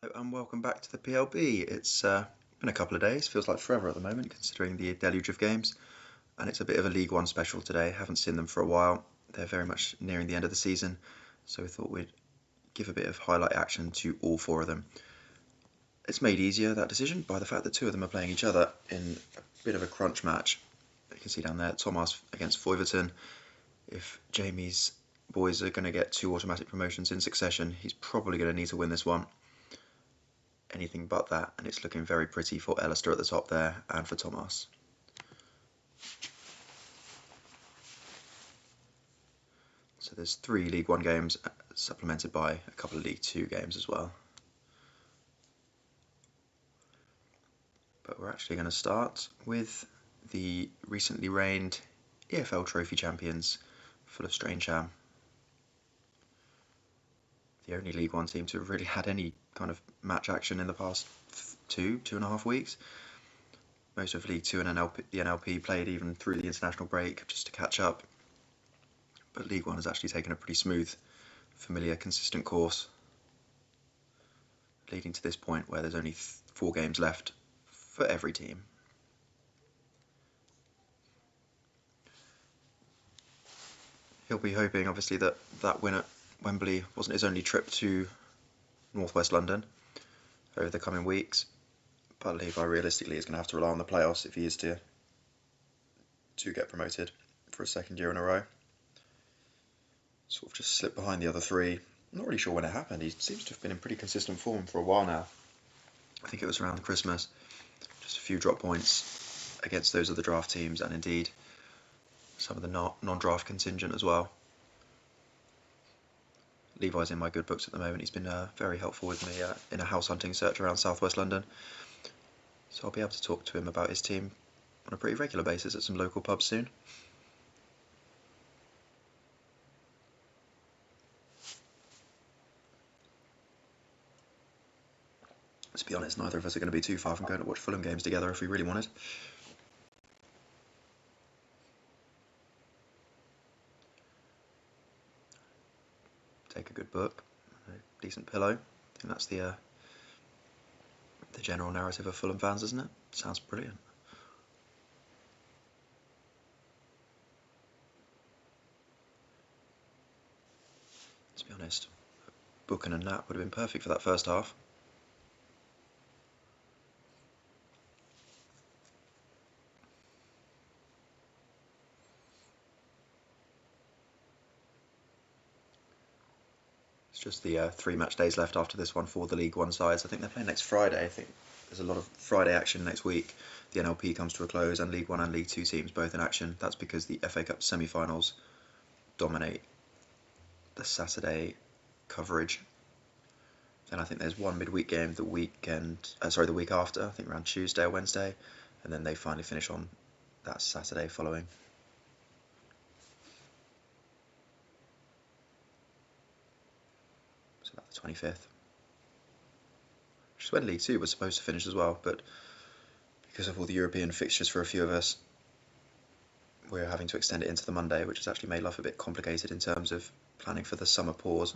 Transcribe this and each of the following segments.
And welcome back to the PLB. It's been a couple of days, feels like forever at the moment considering the deluge of games, and it's a bit of a League One special today. Haven't seen them for a while. They're very much nearing the end of the season, so we thought we'd give a bit of highlight action to all four of them. It's made easier, that decision, by the fact that two of them are playing each other in a bit of a crunch match. You can see down there, Thomarse against Foyverton. If Jamie's boys are going to get two automatic promotions in succession, he's probably going to need to win this one. Anything but that, and it's looking very pretty for Ellister at the top there and for Thomarse. So there's 3 League One games supplemented by a couple of League Two games as well. But we're actually going to start with the recently reigned EFL Trophy champions, FullofStrangeham. The only League One team to have really had any kind of match action in the past 2.5 weeks. Most of League Two and the NLP played even through the international break just to catch up. But League One has actually taken a pretty smooth, familiar, consistent course, leading to this point where there's only 4 games left for every team. He'll be hoping, obviously, that win at Wembley wasn't his only trip to northwest London over the coming weeks, but Levi realistically is going to have to rely on the playoffs if he is to get promoted for a second year in a row. Sort of just slipped behind the other 3. I'm not really sure when it happened. He seems to have been in pretty consistent form for a while now. I think it was around Christmas. Just a few drop points against those other draft teams, and indeed some of the non-draft contingent as well. Levi's in my good books at the moment. He's been very helpful with me in a house hunting search around southwest London. So I'll be able to talk to him about his team on a pretty regular basis at some local pubs soon. To be honest, neither of us are going to be too far from going to watch Fulham games together if we really wanted. Take a good book, a decent pillow. I think that's the general narrative of Fulham fans, isn't it? Sounds brilliant. To be honest, a book and a nap would have been perfect for that first half. It's just the 3 match days left after this one for the League One sides. I think they're playing next Friday. I think there's a lot of Friday action next week. The NLP comes to a close, and League One and League Two teams both in action. That's because the FA Cup semi-finals dominate the Saturday coverage. Then I think there's one midweek game the week after, I think around Tuesday or Wednesday, and then they finally finish on that Saturday following. So about the 25th. Which is when League Two was supposed to finish as well, but because of all the European fixtures for a few of us, we're having to extend it into the Monday, which has actually made life a bit complicated in terms of planning for the summer pause.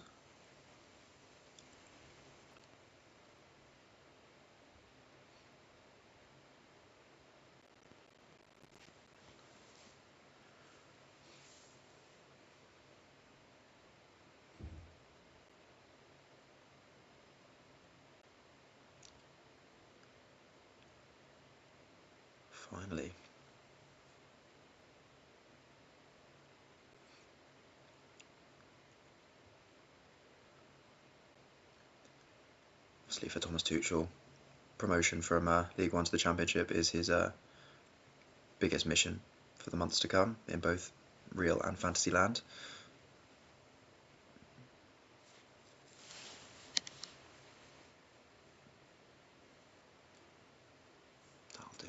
Finally. Obviously for Thomas Tuchel, promotion from League One to the Championship is his biggest mission for the months to come in both real and fantasy land. That'll do.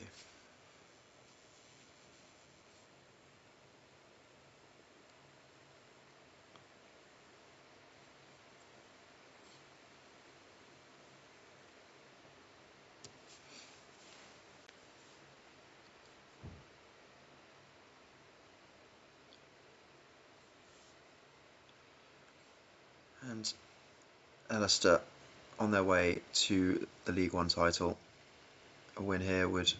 And Ellister on their way to the League One title. A win here would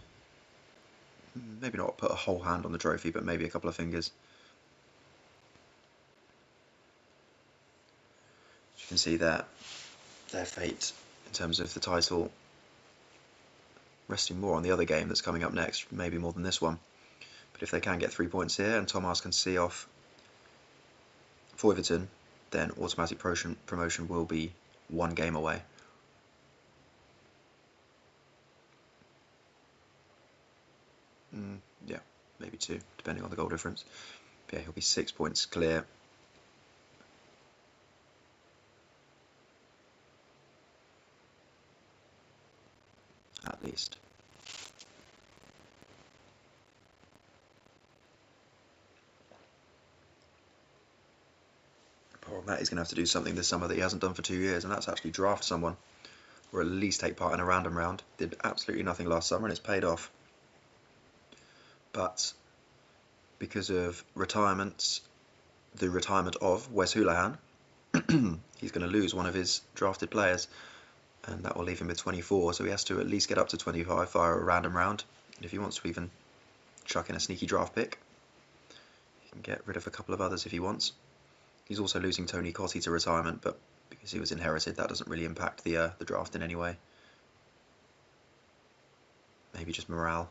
maybe not put a whole hand on the trophy, but maybe a couple of fingers. As you can see there, their fate in terms of the title resting more on the other game that's coming up next, maybe more than this one. But if they can get 3 points here and Thomarse can see off Foyverton, then automatic promotion will be 1 game away. Yeah, maybe 2, depending on the goal difference. But yeah, he'll be 6 points clear. At least. Poor Matt is going to have to do something this summer that he hasn't done for 2 years, and that's actually draft someone, or at least take part in a random round. Did absolutely nothing last summer, and it's paid off. But because of retirements, the retirement of Wes Hoolahan, he's going to lose one of his drafted players, and that will leave him with 24, so he has to at least get up to 25 via a random round. And if he wants to even chuck in a sneaky draft pick, he can get rid of a couple of others if he wants. He's also losing Tony Cottee to retirement, but because he was inherited, that doesn't really impact the draft in any way. Maybe just morale.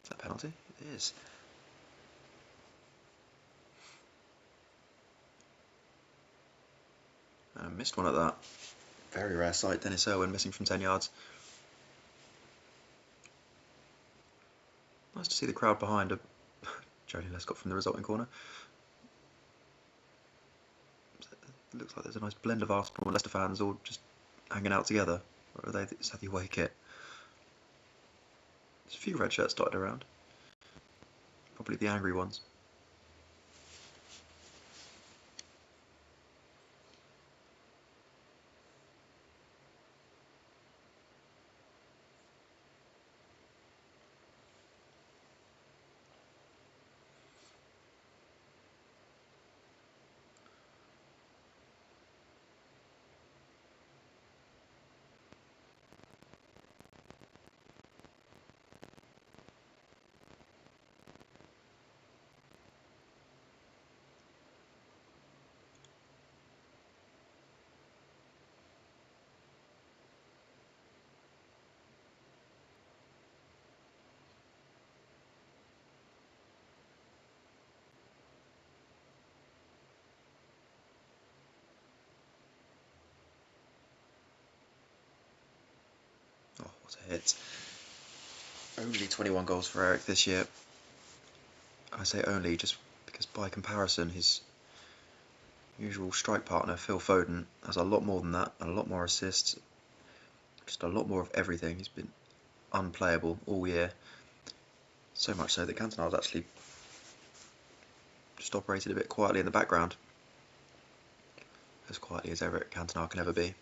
Is that a penalty? It is. Missed one at that. Very rare sight, Dennis Irwin missing from 10 yards. Nice to see the crowd behind Jolly Lescott from the resulting corner. It looks like there's a nice blend of Arsenal and Leicester fans all just hanging out together. Or are they just have the away kit? There's a few red shirts dotted around. Probably the angry ones. Oh, what a hit. Only 21 goals for Eric this year. I say only just because by comparison his usual strike partner Phil Foden has a lot more than that, and a lot more assists, just a lot more of everything. He's been unplayable all year, so much so that Cantona's actually just operated a bit quietly in the background, as quietly as Eric Cantona can ever be. Can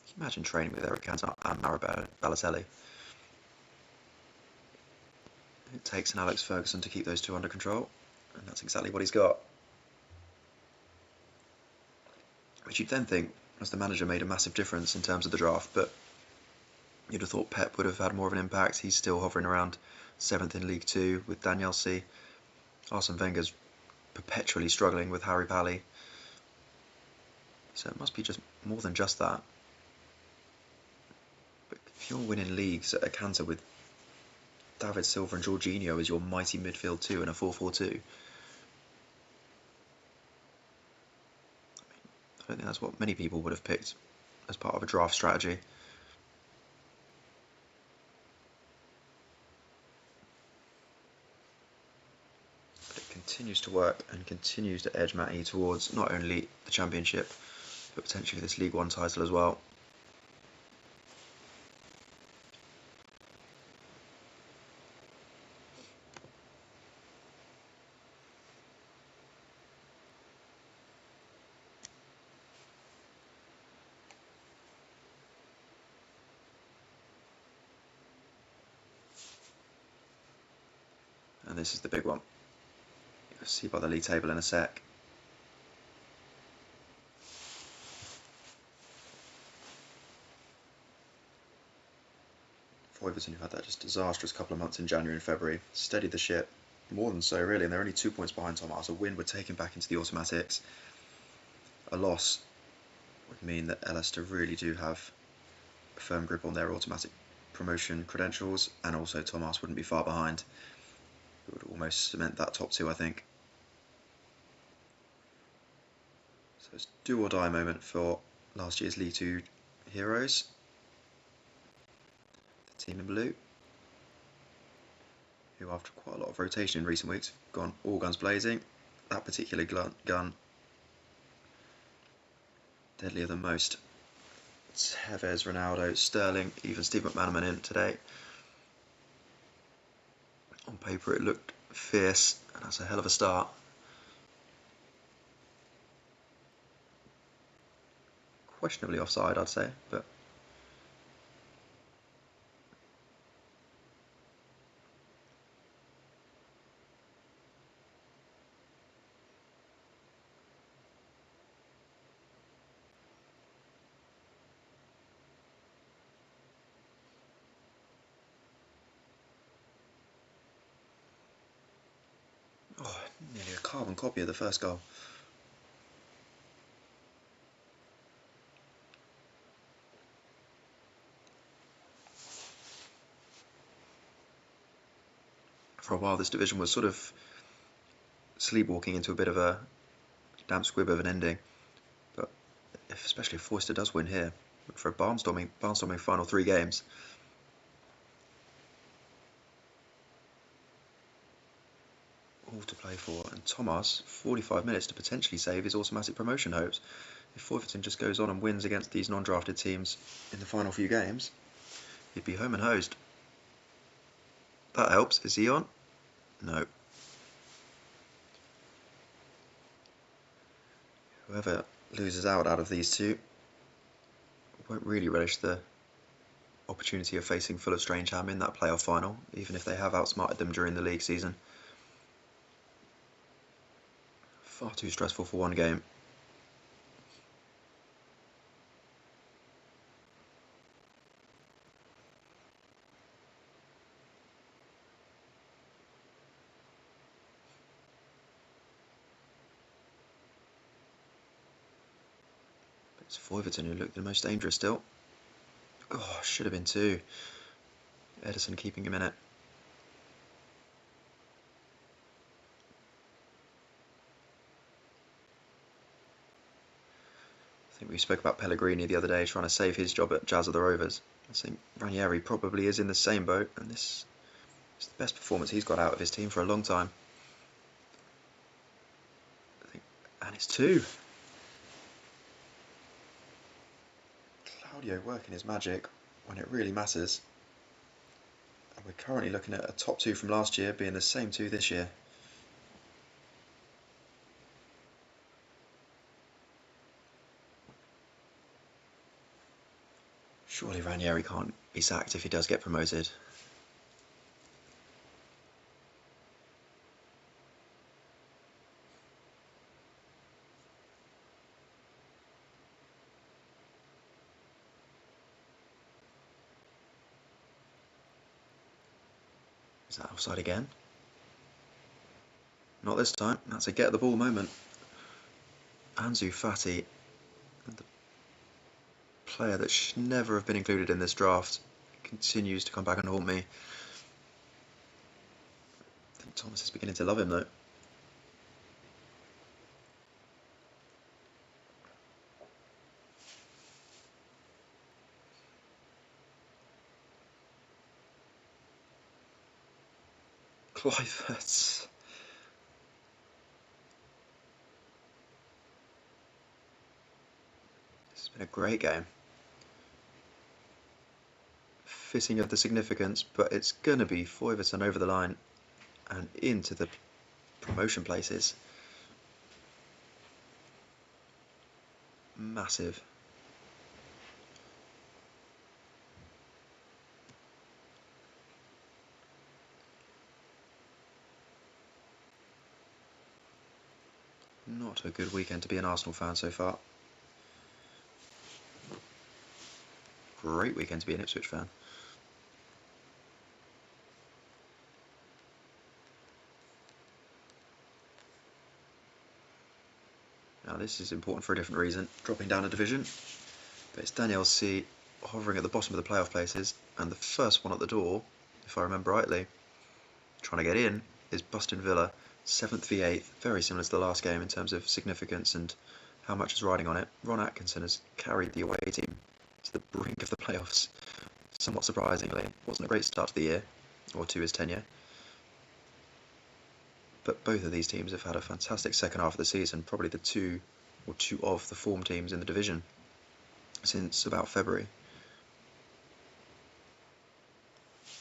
you imagine training with Eric Cantona and Mauro Balotelli? It takes an Alex Ferguson to keep those two under control, and that's exactly what he's got. Which you'd then think, as the manager, made a massive difference in terms of the draft, but you'd have thought Pep would have had more of an impact. He's still hovering around 7th in League 2 with Danielsea. Arsene Wenger's perpetually struggling with Harry Pally. So it must be just more than just that. But if you're winning leagues at a canter with David Silva and Jorginho as your mighty midfield 2 in a 4-4-2, I don't think that's what many people would have picked as part of a draft strategy. But it continues to work and continues to edge Mattpies towards not only the Championship, but potentially this League One title as well. And this is the big one. You'll see by the league table in a sec. Foyverton, who had that just disastrous couple of months in January and February, steadied the ship. More than so, really, and they're only 2 points behind Thomarse. A win would take him back into the automatics. A loss would mean that Ellister really do have a firm grip on their automatic promotion credentials, and also Thomarse wouldn't be far behind. It would almost cement that top two, I think. So it's do or die moment for last year's League Two heroes. The team in blue, who after quite a lot of rotation in recent weeks have gone all guns blazing. That particular gun deadlier than most. It's Tevez, Ronaldo, Sterling, even Steve McManaman in today. On paper it looked fierce, and that's a hell of a start. Questionably offside, I'd say, but oh, nearly a carbon copy of the first goal. For a while this division was sort of sleepwalking into a bit of a damp squib of an ending, but especially if Forster does win here, for a barnstorming final 3 games. All to play for, and Thomarse 45 minutes to potentially save his automatic promotion hopes. If Foyverton just goes on and wins against these non-drafted teams in the final few games, he'd be home and hosed. That helps. Is he on? No. Whoever loses out of these two won't really relish the opportunity of facing FullofStrangeham in that playoff final, even if they have outsmarted them during the league season. Far too stressful for one game. It's Foyverton who looked the most dangerous still. Oh, should have been 2. Edison keeping him in it. I think we spoke about Pellegrini the other day trying to save his job at Jazz of the Rovers. I think Ranieri probably is in the same boat, and this is the best performance he's got out of his team for a long time. And it's 2. Claudio working his magic when it really matters. And we're currently looking at a top 2 from last year being the same 2 this year. Surely Ranieri can't be sacked if he does get promoted. Is that offside again? Not this time. That's a get the ball moment. Ansu Fati, the player that should never have been included in this draft, continues to come back and haunt me. I think Thomas is beginning to love him though. Cliverts. It's been a great game. Fitting of the significance, but it's going to be Foyverton over the line and into the promotion places. Massive. Not a good weekend to be an Arsenal fan so far. Great weekend to be an Ipswich fan. Now this is important for a different reason, dropping down a division. But it's Danielsea hovering at the bottom of the playoff places, and the first one at the door, if I remember rightly, trying to get in, is Bustin Villa, 7th v 8th, very similar to the last game in terms of significance and how much is riding on it. Ron Atkinson has carried the away team to the brink of the playoffs, somewhat surprisingly. It wasn't a great start to the year, or to his tenure. But both of these teams have had a fantastic second half of the season, probably two of the form teams in the division since about February.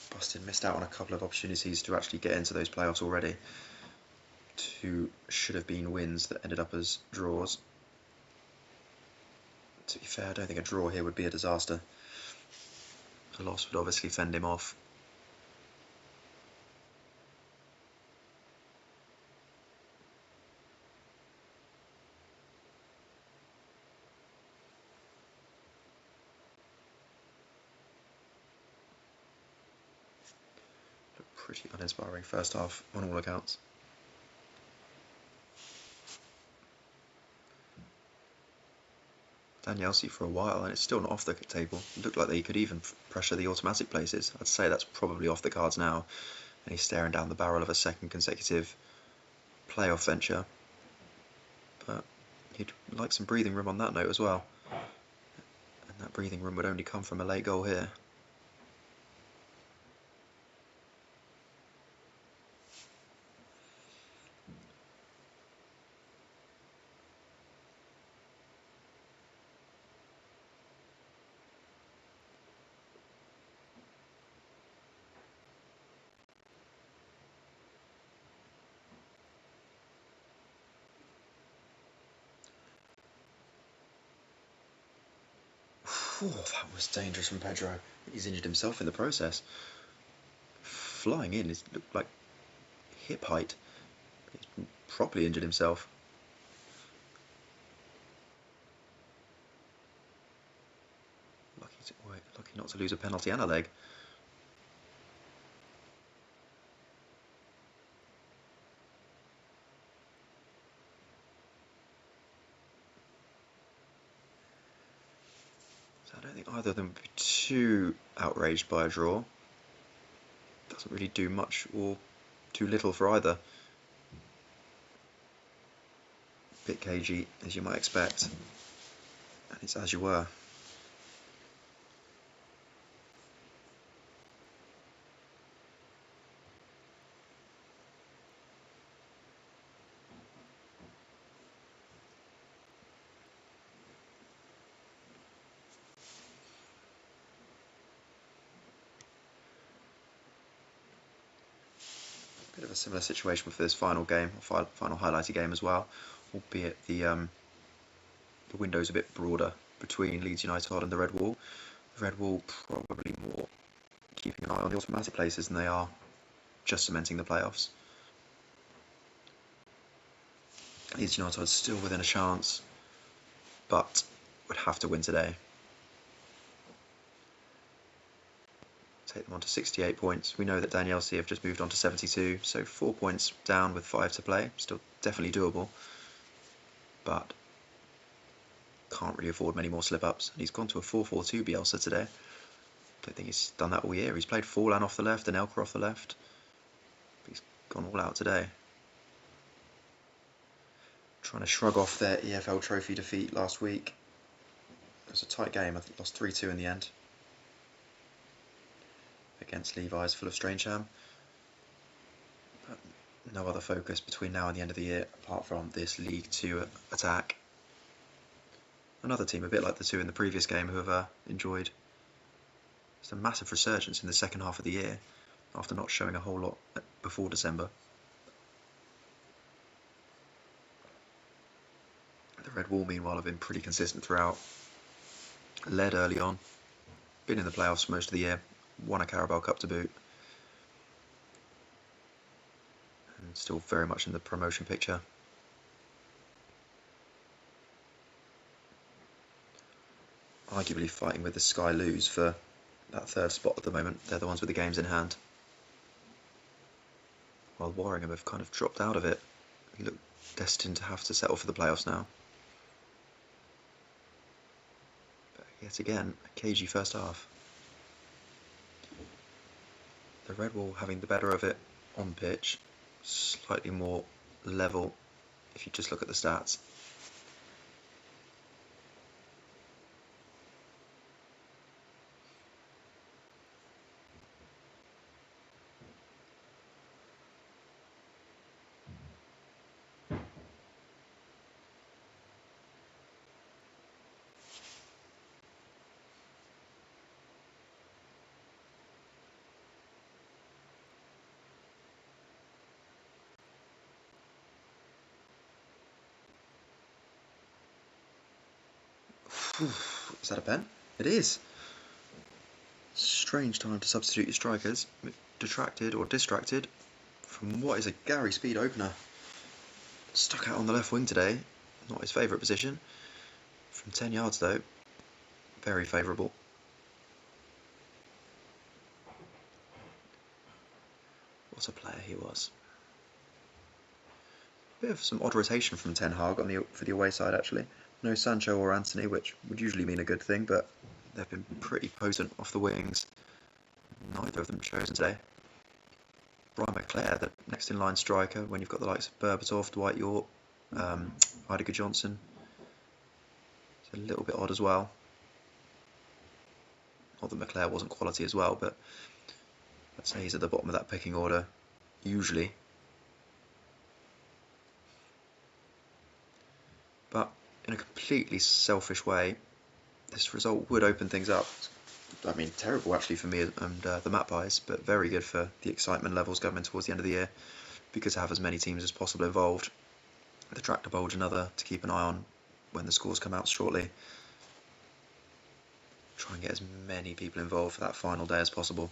Bustin missed out on a couple of opportunities to actually get into those playoffs already. Two should have been wins that ended up as draws. To be fair, I don't think a draw here would be a disaster. A loss would obviously fend him off. Pretty uninspiring first half on all accounts. Danielsea for a while, and it's still not off the table. It looked like they could even pressure the automatic places. I'd say that's probably off the cards now, and he's staring down the barrel of a second consecutive playoff venture. But he'd like some breathing room on that note as well, and that breathing room would only come from a late goal here. That was dangerous from Pedro. He's injured himself in the process. Flying in, it looked like hip height. He's properly injured himself. Lucky not to lose a penalty and a leg. I don't think either of them would be too outraged by a draw. Doesn't really do much or too little for either. Bit cagey, as you might expect, and it's as you were. Bit of a similar situation for this final game, or final highlighted game as well, albeit the window's a bit broader between Leeds UniTodd and the Red Wall. The Red Wall probably more keeping an eye on the automatic places than they are just cementing the playoffs. Leeds UniTodd still within a chance, but would have to win today. Take them on to 68 points. We know that Danielsea have just moved on to 72, so 4 points down with 5 to play. Still definitely doable, but can't really afford many more slip-ups. And he's gone to a 4-4-2 Bielsa today. Don't think he's done that all year. He's played Forlan off the left and Elker off the left. But he's gone all out today. Trying to shrug off their EFL Trophy defeat last week. It was a tight game. I think lost 3-2 in the end against Levi's FullofStrangeham. But no other focus between now and the end of the year apart from this League 2 attack. Another team, a bit like the two in the previous game, who have enjoyed just a massive resurgence in the second half of the year after not showing a whole lot before December. The Red Wall, meanwhile, have been pretty consistent throughout. Led early on, been in the playoffs most of the year, won a Carabao Cup to boot, and still very much in the promotion picture. arguably fighting with the Sky Lews for that third spot at the moment. They're the ones with the games in hand. While Warringham have kind of dropped out of it. They look destined to have to settle for the playoffs now. But yet again, a cagey first half. The Red Wall having the better of it on pitch, slightly more level if you just look at the stats. Is that a pen? It is. Strange time to substitute your strikers. Detracted or distracted from what is a Gary Speed opener. Stuck out on the left wing today. Not his favourite position. From 10 yards though. Very favourable. What a player he was. Bit of some odd rotation from Ten Hag for the away side actually. No Sancho or Anthony, which would usually mean a good thing, but they've been pretty potent off the wings. Neither of them chosen today. Brian McClare, the next in line striker, when you've got the likes of Berbatov, Dwight York, Heidegger Johnson. It's a little bit odd as well. Not that McClare wasn't quality as well, but I'd say he's at the bottom of that pecking order, usually. But in a completely selfish way, this result would open things up. I mean, terrible actually for me and the Mattpies, but very good for the excitement levels going towards the end of the year. Because to have as many teams as possible involved. The Tractor Bolge another to keep an eye on when the scores come out shortly. Try and get as many people involved for that final day as possible.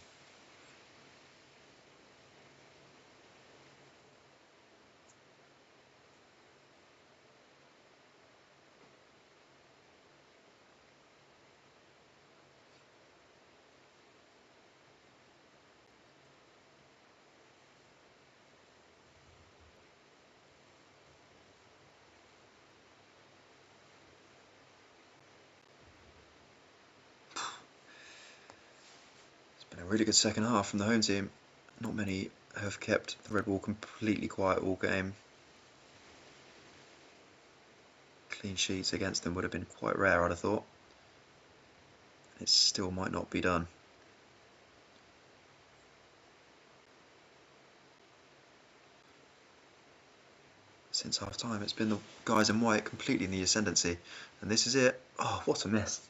A really good second half from the home team. Not many have kept the Red Wall completely quiet all game. Clean sheets against them would have been quite rare, I'd have thought. It still might not be done. Since half time, it's been the guys in white completely in the ascendancy, and this is it. Oh, what a miss!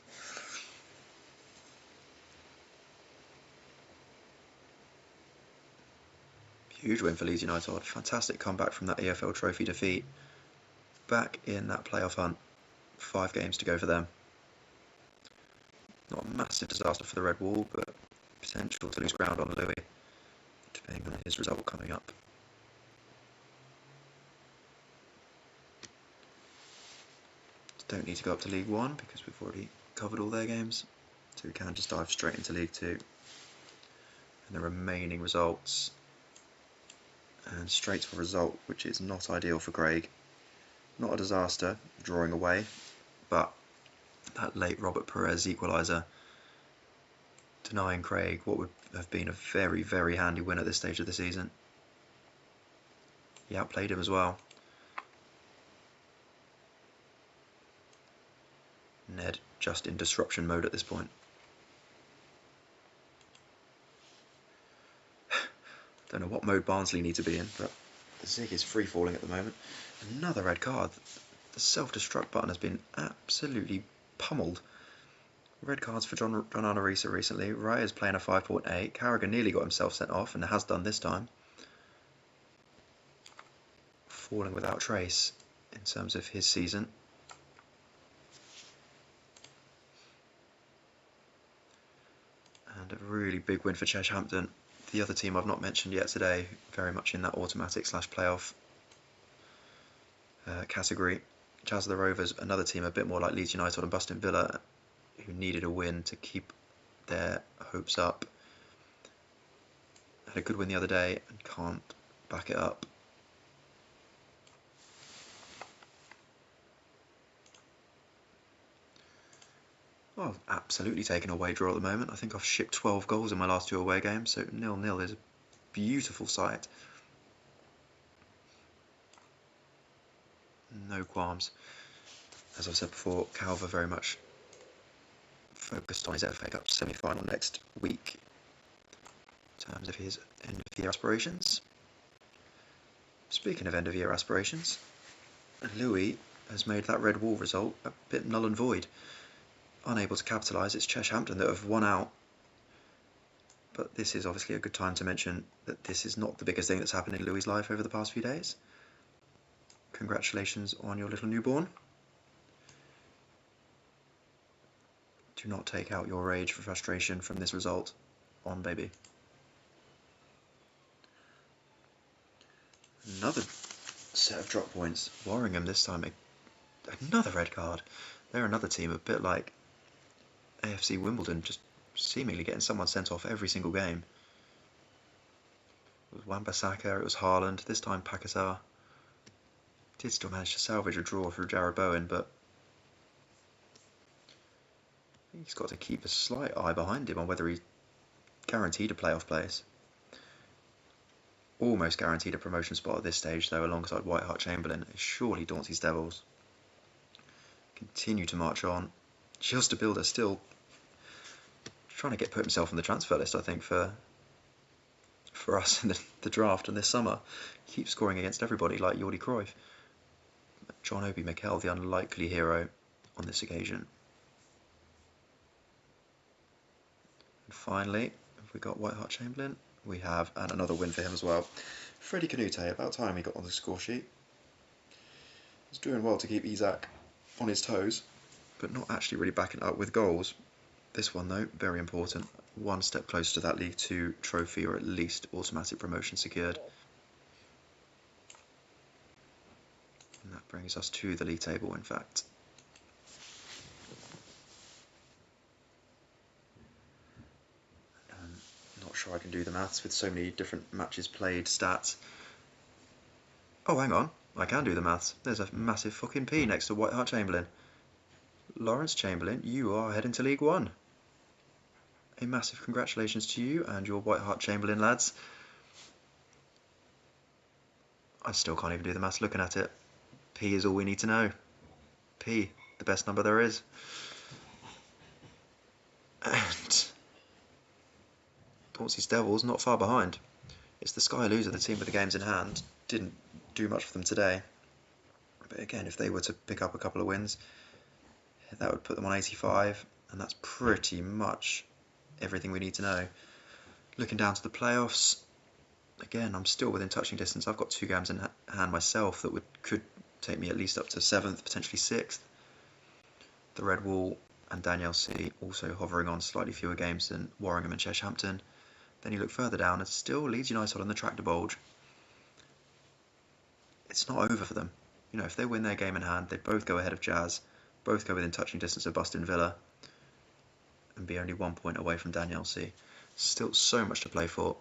Huge win for Leeds UniTodd. Fantastic comeback from that EFL Trophy defeat. Back in that playoff hunt. 5 games to go for them. Not a massive disaster for the Red Wall, but potential to lose ground on Louis, depending on his result coming up. Don't need to go up to League One because we've already covered all their games. So we can just dive straight into League Two. And the remaining results. And straight to a result which is not ideal for Craig. Not a disaster, drawing away, but that late Robert Perez equaliser denying Craig what would have been a very, very handy win at this stage of the season. He outplayed him as well. Ned just in disruption mode at this point. Don't know what mode Barnsley need to be in, but Zig is free falling at the moment. Another red card. The self-destruct button has been absolutely pummeled. Red cards for John Arisa recently. Ray is playing a 5.8. Carragher nearly got himself sent off and has done this time. Falling without trace in terms of his season. And a really big win for Cheshampton. The other team I've not mentioned yet today, very much in that automatic / playoff category. Jazz the Rovers, another team a bit more like Leeds UniTodd and Bustin Villa, who needed a win to keep their hopes up. Had a good win the other day and can't back it up. Well, I've absolutely taken a away draw at the moment. I think I've shipped 12 goals in my last 2 away games, so 0-0 is a beautiful sight. No qualms. As I've said before, Calver very much focused on his FA Cup semi-final next week in terms of his end-of-year aspirations. Speaking of end-of-year aspirations, Louis has made that red Wall result a bit null and void. Unable to capitalise, it's Cheshampton that have won out. But this is obviously a good time to mention that this is not the biggest thing that's happened in Louis' life over the past few days. Congratulations on your little newborn. Do not take out your rage for frustration from this result on baby. Another set of drop points. Warringham this time, another red card. They're another team a bit like AFC Wimbledon, just seemingly getting someone sent off every single game. It was Wan-Bissaka, it was Haaland, this time Pakisar. Did still manage to salvage a draw through Jared Bowen, but he's got to keep a slight eye behind him on whether he's guaranteed a playoff place. Almost guaranteed a promotion spot at this stage, though, alongside Hart Chamberlain. Surely Dauncey's Devils continue to march on. Just a builder still trying to put himself on the transfer list, I think, for us in the draft and this summer. Keeps scoring against everybody like Jordi Cruyff. John Obi Mikel, the unlikely hero on this occasion. And finally, have we got Hart Chamberlain? We have, and another win for him as well. Freddie Canute, about time he got on the score sheet. He's doing well to keep Isaac on his toes, but not actually really backing it up with goals. This one, though, very important. One step closer to that League 2 trophy, or at least automatic promotion secured. And that brings us to the league table, in fact. Not sure I can do the maths with so many different matches played stats. Oh, hang on. I can do the maths. There's a massive fucking P next to Hart Chamberlain. Lawrence Chamberlain, you are heading to League 1. A massive congratulations to you and your Hart Chamberlain lads. I still can't even do the maths looking at it. P is all we need to know. P, the best number there is. And Dauncey's Devils not far behind. It's the Sky Lews of the team with the games in hand. Didn't do much for them today. But again, if they were to pick up a couple of wins, that would put them on 85, and that's pretty much everything we need to know. Looking down to the playoffs, again, I'm still within touching distance. I've got 2 games in hand myself that could take me at least up to 7th, potentially 6th. The Red Wall and Danielsea also hovering on slightly fewer games than Warringham and Cheshampton. Then you look further down, and still Leeds UniTodd on the track to Bolge. It's not over for them. You know, if they win their game in hand, they'd both go ahead of Jazz, both go within touching distance of Bustin Villa, and be only 1 point away from Danielsea. Still so much to play for.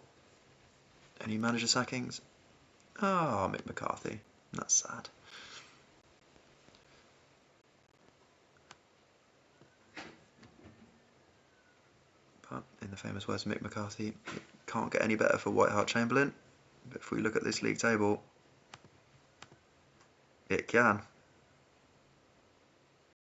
Any manager sackings? Ah, Mick McCarthy. That's sad. But in the famous words of Mick McCarthy, it can't get any better for Hart Chamberlain. But if we look at this league table, it can.